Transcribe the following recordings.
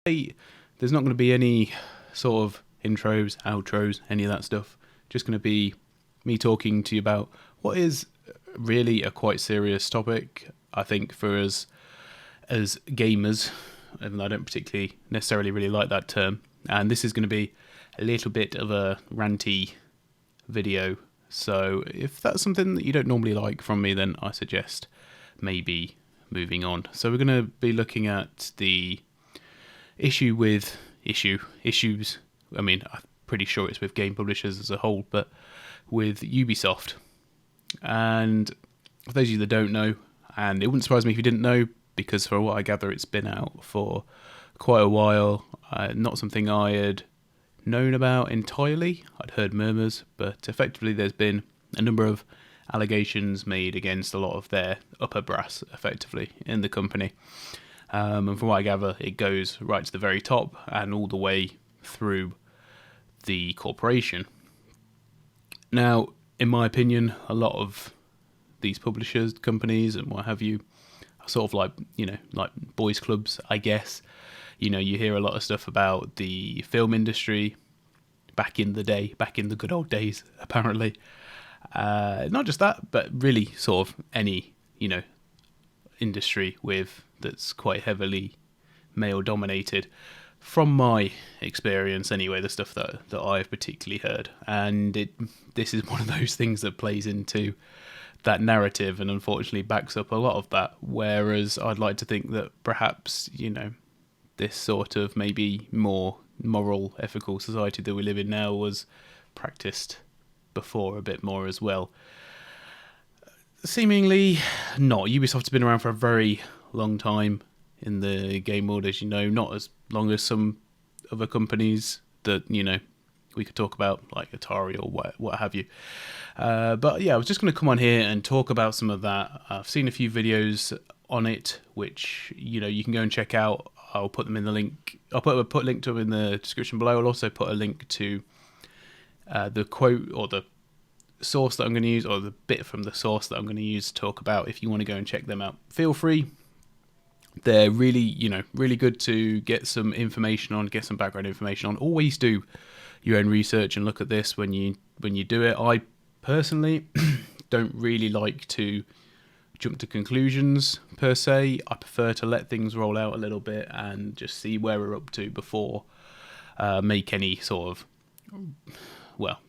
There's not going to be any sort of intros, outros, any of that stuff. Just going to be me talking to you about what is really a quite serious topic, I think, for us as gamers, even though I don't particularly necessarily really like that term. And this is going to be a little bit of a ranty video. So if that's something that you don't normally like from me, then I suggest maybe moving on. So we're going to be looking at the issues. I mean, I'm pretty sure it's with game publishers as a whole, but with Ubisoft. And for those of you that don't know, and it wouldn't surprise me if you didn't know, because for what I gather, it's been out for quite a while. Not something I had known about entirely. I'd heard murmurs, but effectively there's been a number of allegations made against a lot of their upper brass, effectively, in the company. And from what I gather, it goes right to the very top and all the way through the corporation. Now, in my opinion, a lot of these publishers, companies, and what have you, are sort of like boys' clubs, I guess. You hear a lot of stuff about the film industry back in the day, back in the good old days, apparently. Not just that, but really sort of any, industry that's quite heavily male-dominated. From my experience, anyway, the stuff that I've particularly heard. And this is one of those things that plays into that narrative and unfortunately backs up a lot of that. Whereas I'd like to think that perhaps, this sort of maybe more moral, ethical society that we live in now was practiced before a bit more as well. Seemingly not. Ubisoft has been around for a very long time in the game world, as you know, not as long as some other companies that, we could talk about, like Atari or what have you. But yeah, I was just going to come on here and talk about some of that. I've seen a few videos on it, which, you can go and check out. I'll put them in the link. I'll put a link to them in the description below. I'll also put a link to the quote or the source that I'm going to use, or the bit from the source that I'm going to use to talk about. If you want to go and check them out, feel free. They're really, really good to get some information on, get some background information on. Always do your own research and look at this when you do it. I personally don't really like to jump to conclusions per se. I prefer to let things roll out a little bit and just see where we're up to before make any sort of,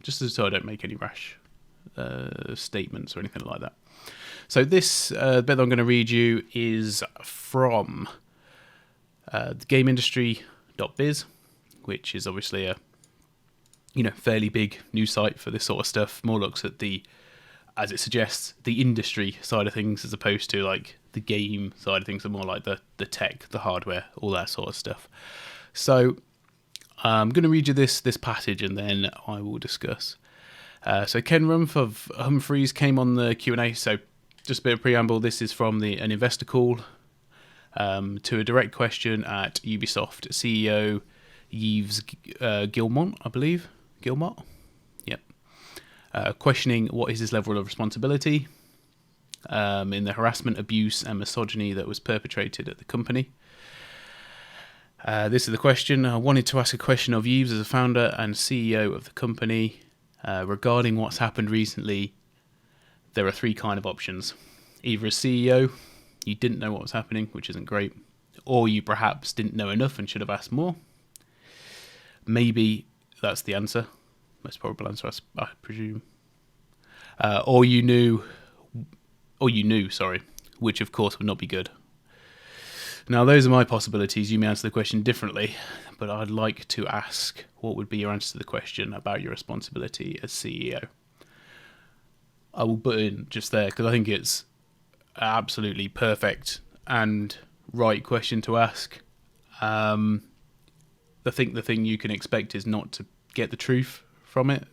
just so I don't make any rash statements or anything like that. So this bit that I'm going to read you is from the gameindustry.biz, which is obviously a fairly big news site for this sort of stuff. More looks at as it suggests, the industry side of things as opposed to like the game side of things, are more like the tech, the hardware, all that sort of stuff. So I'm going to read you this passage and then I will discuss. So Ken Rumph of Humphreys came on the Q&A. So just a bit of preamble. This is from an investor call to a direct question at Ubisoft CEO Yves Guillemot, I believe. Guillemot? Yep. Questioning what is his level of responsibility in the harassment, abuse and misogyny that was perpetrated at the company. This is the question. I wanted to ask a question of Yves as a founder and CEO of the company regarding what's happened recently. There are three kind of options. Either as CEO, you didn't know what was happening, which isn't great, or you perhaps didn't know enough and should have asked more. Maybe that's the answer. Most probable answer, I presume. Or you knew, which of course would not be good. Now, those are my possibilities. You may answer the question differently, but I'd like to ask what would be your answer to the question about your responsibility as CEO. I will put in just there because I think it's absolutely perfect and right question to ask. I think the thing you can expect is not to get the truth from it,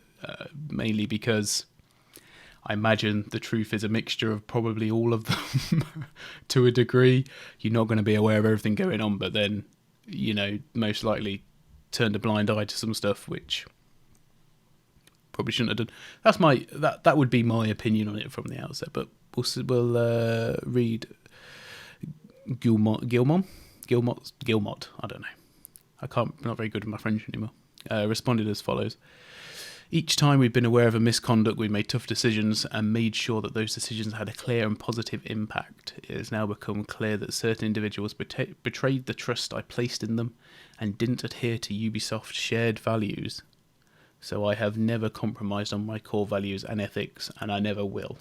mainly because I imagine the truth is a mixture of probably all of them to a degree. You're not going to be aware of everything going on, but then, most likely turned a blind eye to some stuff which probably shouldn't have done. That would be my opinion on it from the outset, but we'll read Guillemot, I don't know. not very good with my French anymore, responded as follows. Each time we've been aware of a misconduct, we've made tough decisions and made sure that those decisions had a clear and positive impact. It has now become clear that certain individuals betrayed the trust I placed in them and didn't adhere to Ubisoft's shared values. So I have never compromised on my core values and ethics, and I never will.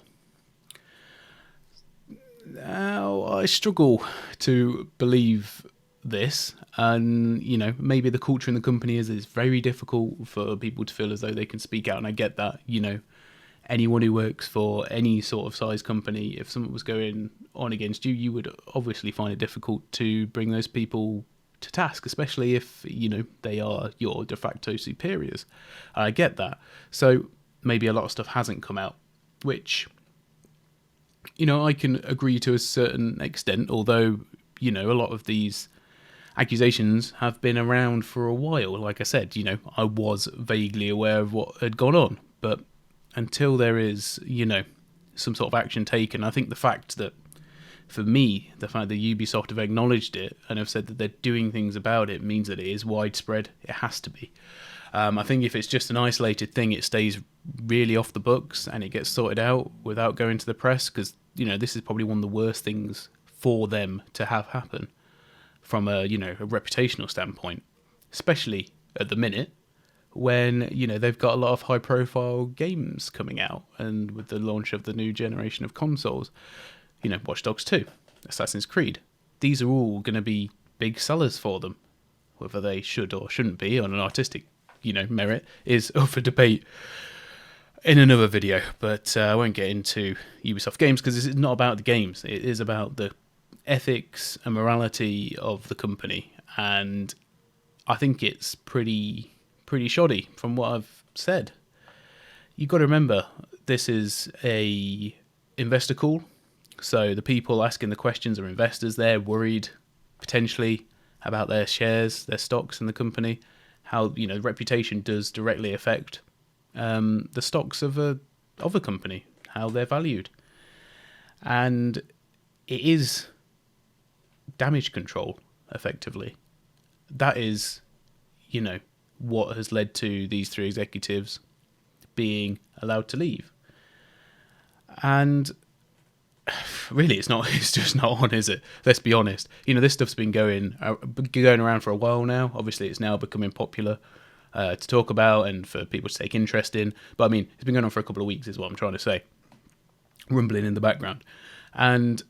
Now, I struggle to believe this, and maybe the culture in the company is it's very difficult for people to feel as though they can speak out, and I get that. Anyone who works for any sort of size company, if someone was going on against you, you would obviously find it difficult to bring those people to task, especially if they are your de facto superiors. I get that. So maybe a lot of stuff hasn't come out, which I can agree to a certain extent, although a lot of these accusations have been around for a while. Like I said, I was vaguely aware of what had gone on, but until there is, some sort of action taken, I think the fact that Ubisoft have acknowledged it and have said that they're doing things about it means that it is widespread. It has to be. I think if it's just an isolated thing, it stays really off the books and it gets sorted out without going to the press, because this is probably one of the worst things for them to have happen from a reputational standpoint, especially at the minute when they've got a lot of high profile games coming out, and with the launch of the new generation of consoles, Watch Dogs 2, Assassin's Creed, these are all going to be big sellers for them. Whether they should or shouldn't be on an artistic merit is up for debate in another video, but I won't get into Ubisoft games because this is not about the games. It is about the ethics and morality of the company, and I think it's pretty shoddy from what I've said. You've got to remember, this is a investor call, so the people asking the questions are investors. They're worried potentially about their shares, their stocks in the company, how reputation does directly affect the stocks of a company, how they're valued, and it is damage control, effectively. That is, what has led to these three executives being allowed to leave. And really, it's just not on, is it? Let's be honest. This stuff's been going around for a while now. Obviously, it's now becoming popular to talk about and for people to take interest in. But I mean, it's been going on for a couple of weeks, is what I'm trying to say. Rumbling in the background. And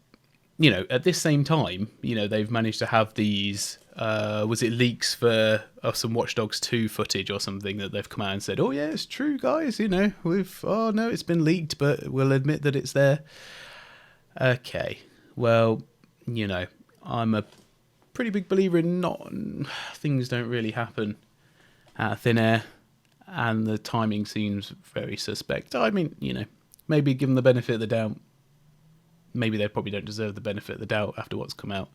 at this same time, they've managed to have these, was it leaks for some Watch Dogs 2 footage or something that they've come out and said, oh yeah, it's true, guys, it's been leaked, but we'll admit that it's there. Okay, well, I'm a pretty big believer in things don't really happen out of thin air, and the timing seems very suspect. I mean, maybe give them the benefit of the doubt. Maybe they probably don't deserve the benefit of the doubt after what's come out.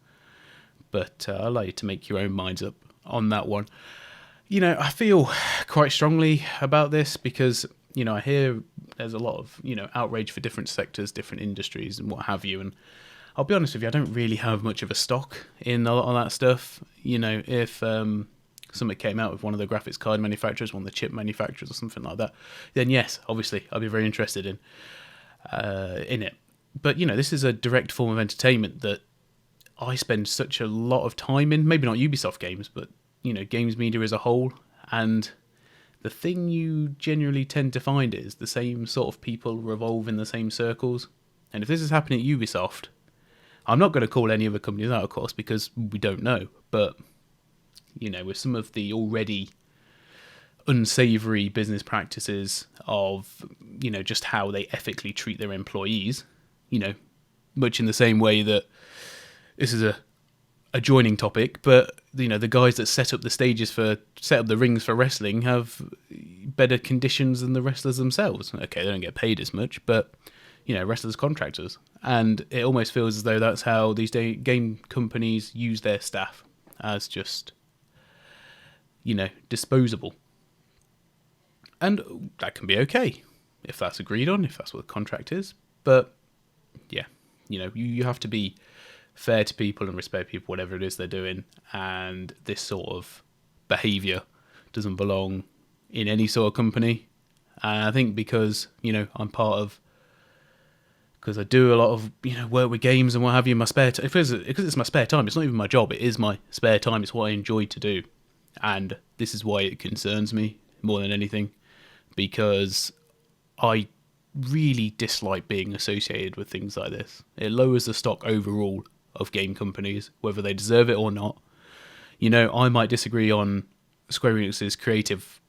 But I'll allow you to make your own minds up on that one. I feel quite strongly about this because, I hear there's a lot of, outrage for different sectors, different industries and what have you. And I'll be honest with you, I don't really have much of a stock in a lot of that stuff. If something came out with one of the graphics card manufacturers, one of the chip manufacturers or something like that, then yes, obviously I'll be very interested in it. But, this is a direct form of entertainment that I spend such a lot of time in. Maybe not Ubisoft games, but, games media as a whole. And the thing you generally tend to find is the same sort of people revolve in the same circles. And if this is happening at Ubisoft, I'm not going to call any other companies out, of course, because we don't know. But, with some of the already unsavoury business practices of, just how they ethically treat their employees, much in the same way that this is a adjoining topic, but the guys that set up the rings for wrestling have better conditions than the wrestlers themselves. Okay, they don't get paid as much, but wrestlers contractors, and it almost feels as though that's how these game companies use their staff, as just disposable. And that can be okay if that's agreed on, if that's what the contract is, but yeah, you have to be fair to people and respect people, whatever it is they're doing. And this sort of behaviour doesn't belong in any sort of company. And I think because, I'm part of, because I do a lot of, work with games and what have you in my spare time. Because it's my spare time, it's not even my job, it is my spare time, it's what I enjoy to do. And this is why it concerns me more than anything, because I really dislike being associated with things like this. It lowers the stock overall of game companies, whether they deserve it or not. I might disagree on Square Enix's creative,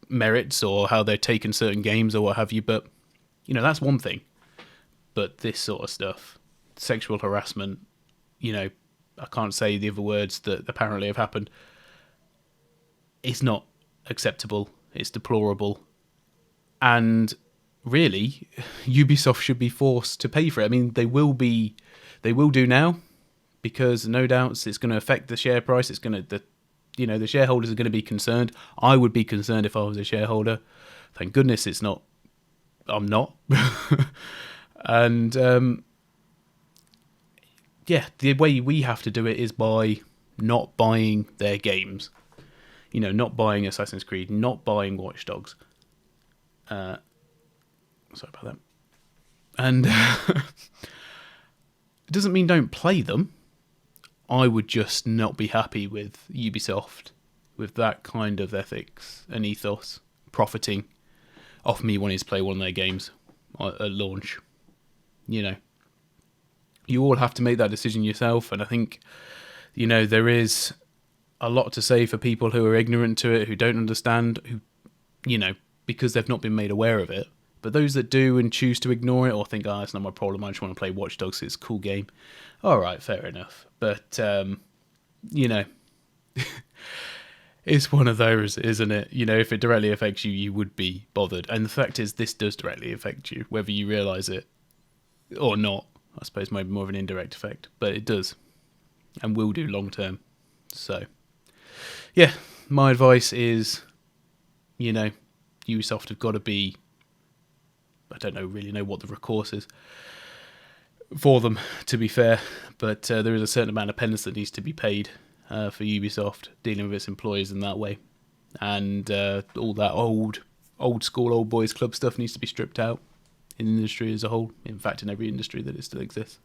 merits or how they've taken certain games or what have you, but, that's one thing. But this sort of stuff, sexual harassment, I can't say the other words that apparently have happened. It's not acceptable. It's deplorable. And really, Ubisoft should be forced to pay for it. I mean, they will do now, because no doubts it's going to affect the share price. It's going to, the shareholders are going to be concerned. I would be concerned if I was a shareholder. Thank goodness it's not. I'm not. And the way we have to do it is by not buying their games. Not buying Assassin's Creed, not buying Watch Dogs. Sorry about that. And it doesn't mean don't play them. I would just not be happy with Ubisoft with that kind of ethics and ethos profiting off me wanting to play one of their games at launch. You all have to make that decision yourself, and I think, there is a lot to say for people who are ignorant to it, who don't understand, who, because they've not been made aware of it. But those that do and choose to ignore it or think, it's not my problem, I just want to play Watch Dogs, it's a cool game. All right, fair enough. But, it's one of those, isn't it? If it directly affects you, you would be bothered. And the fact is, this does directly affect you, whether you realise it or not. I suppose maybe more of an indirect effect, but it does and will do long term. So, yeah, my advice is, Ubisoft have got to be, I don't really know what the recourse is for them, to be fair, but there is a certain amount of penance that needs to be paid for Ubisoft dealing with its employees in that way, and all that old school old boys club stuff needs to be stripped out in the industry as a whole. In fact, in every industry that it still exists,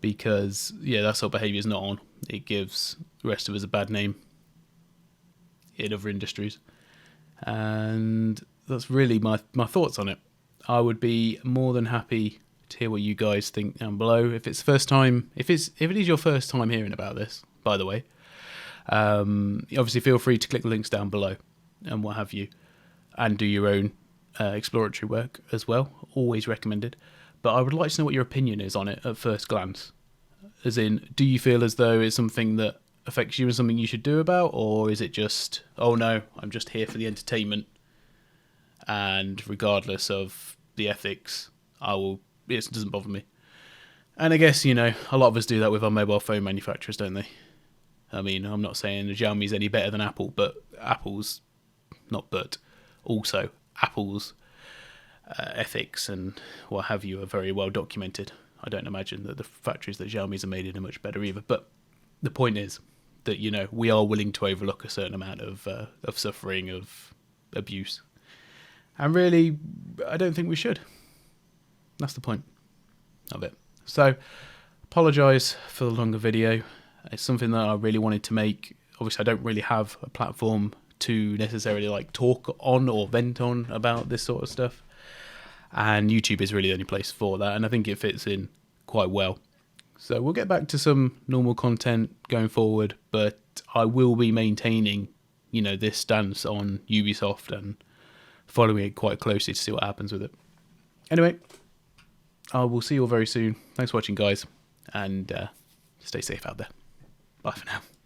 because that sort of behaviour is not on. It gives the rest of us a bad name in other industries, and that's really my thoughts on it. I would be more than happy to hear what you guys think down below. If it is your first time hearing about this, by the way, obviously feel free to click the links down below and what have you, and do your own exploratory work as well. Always recommended. But I would like to know what your opinion is on it at first glance. As in, do you feel as though it's something that affects you and something you should do about, or is it just, oh no, I'm just here for the entertainment, and regardless of the ethics, it doesn't bother me. And I guess, a lot of us do that with our mobile phone manufacturers, don't they? I mean, I'm not saying the Xiaomi's any better than Apple, but Apple's ethics and what have you are very well documented. I don't imagine that the factories that Xiaomi's are made in are much better either. But the point is that, we are willing to overlook a certain amount of suffering, of abuse. And really, I don't think we should. That's the point of it. So, apologise for the longer video. It's something that I really wanted to make. Obviously, I don't really have a platform to necessarily talk on or vent on about this sort of stuff. And YouTube is really the only place for that. And I think it fits in quite well. So we'll get back to some normal content going forward. But I will be maintaining, this stance on Ubisoft and following it quite closely to see what happens with it. Anyway, I will see you all very soon. Thanks for watching, guys. And stay safe out there. Bye for now.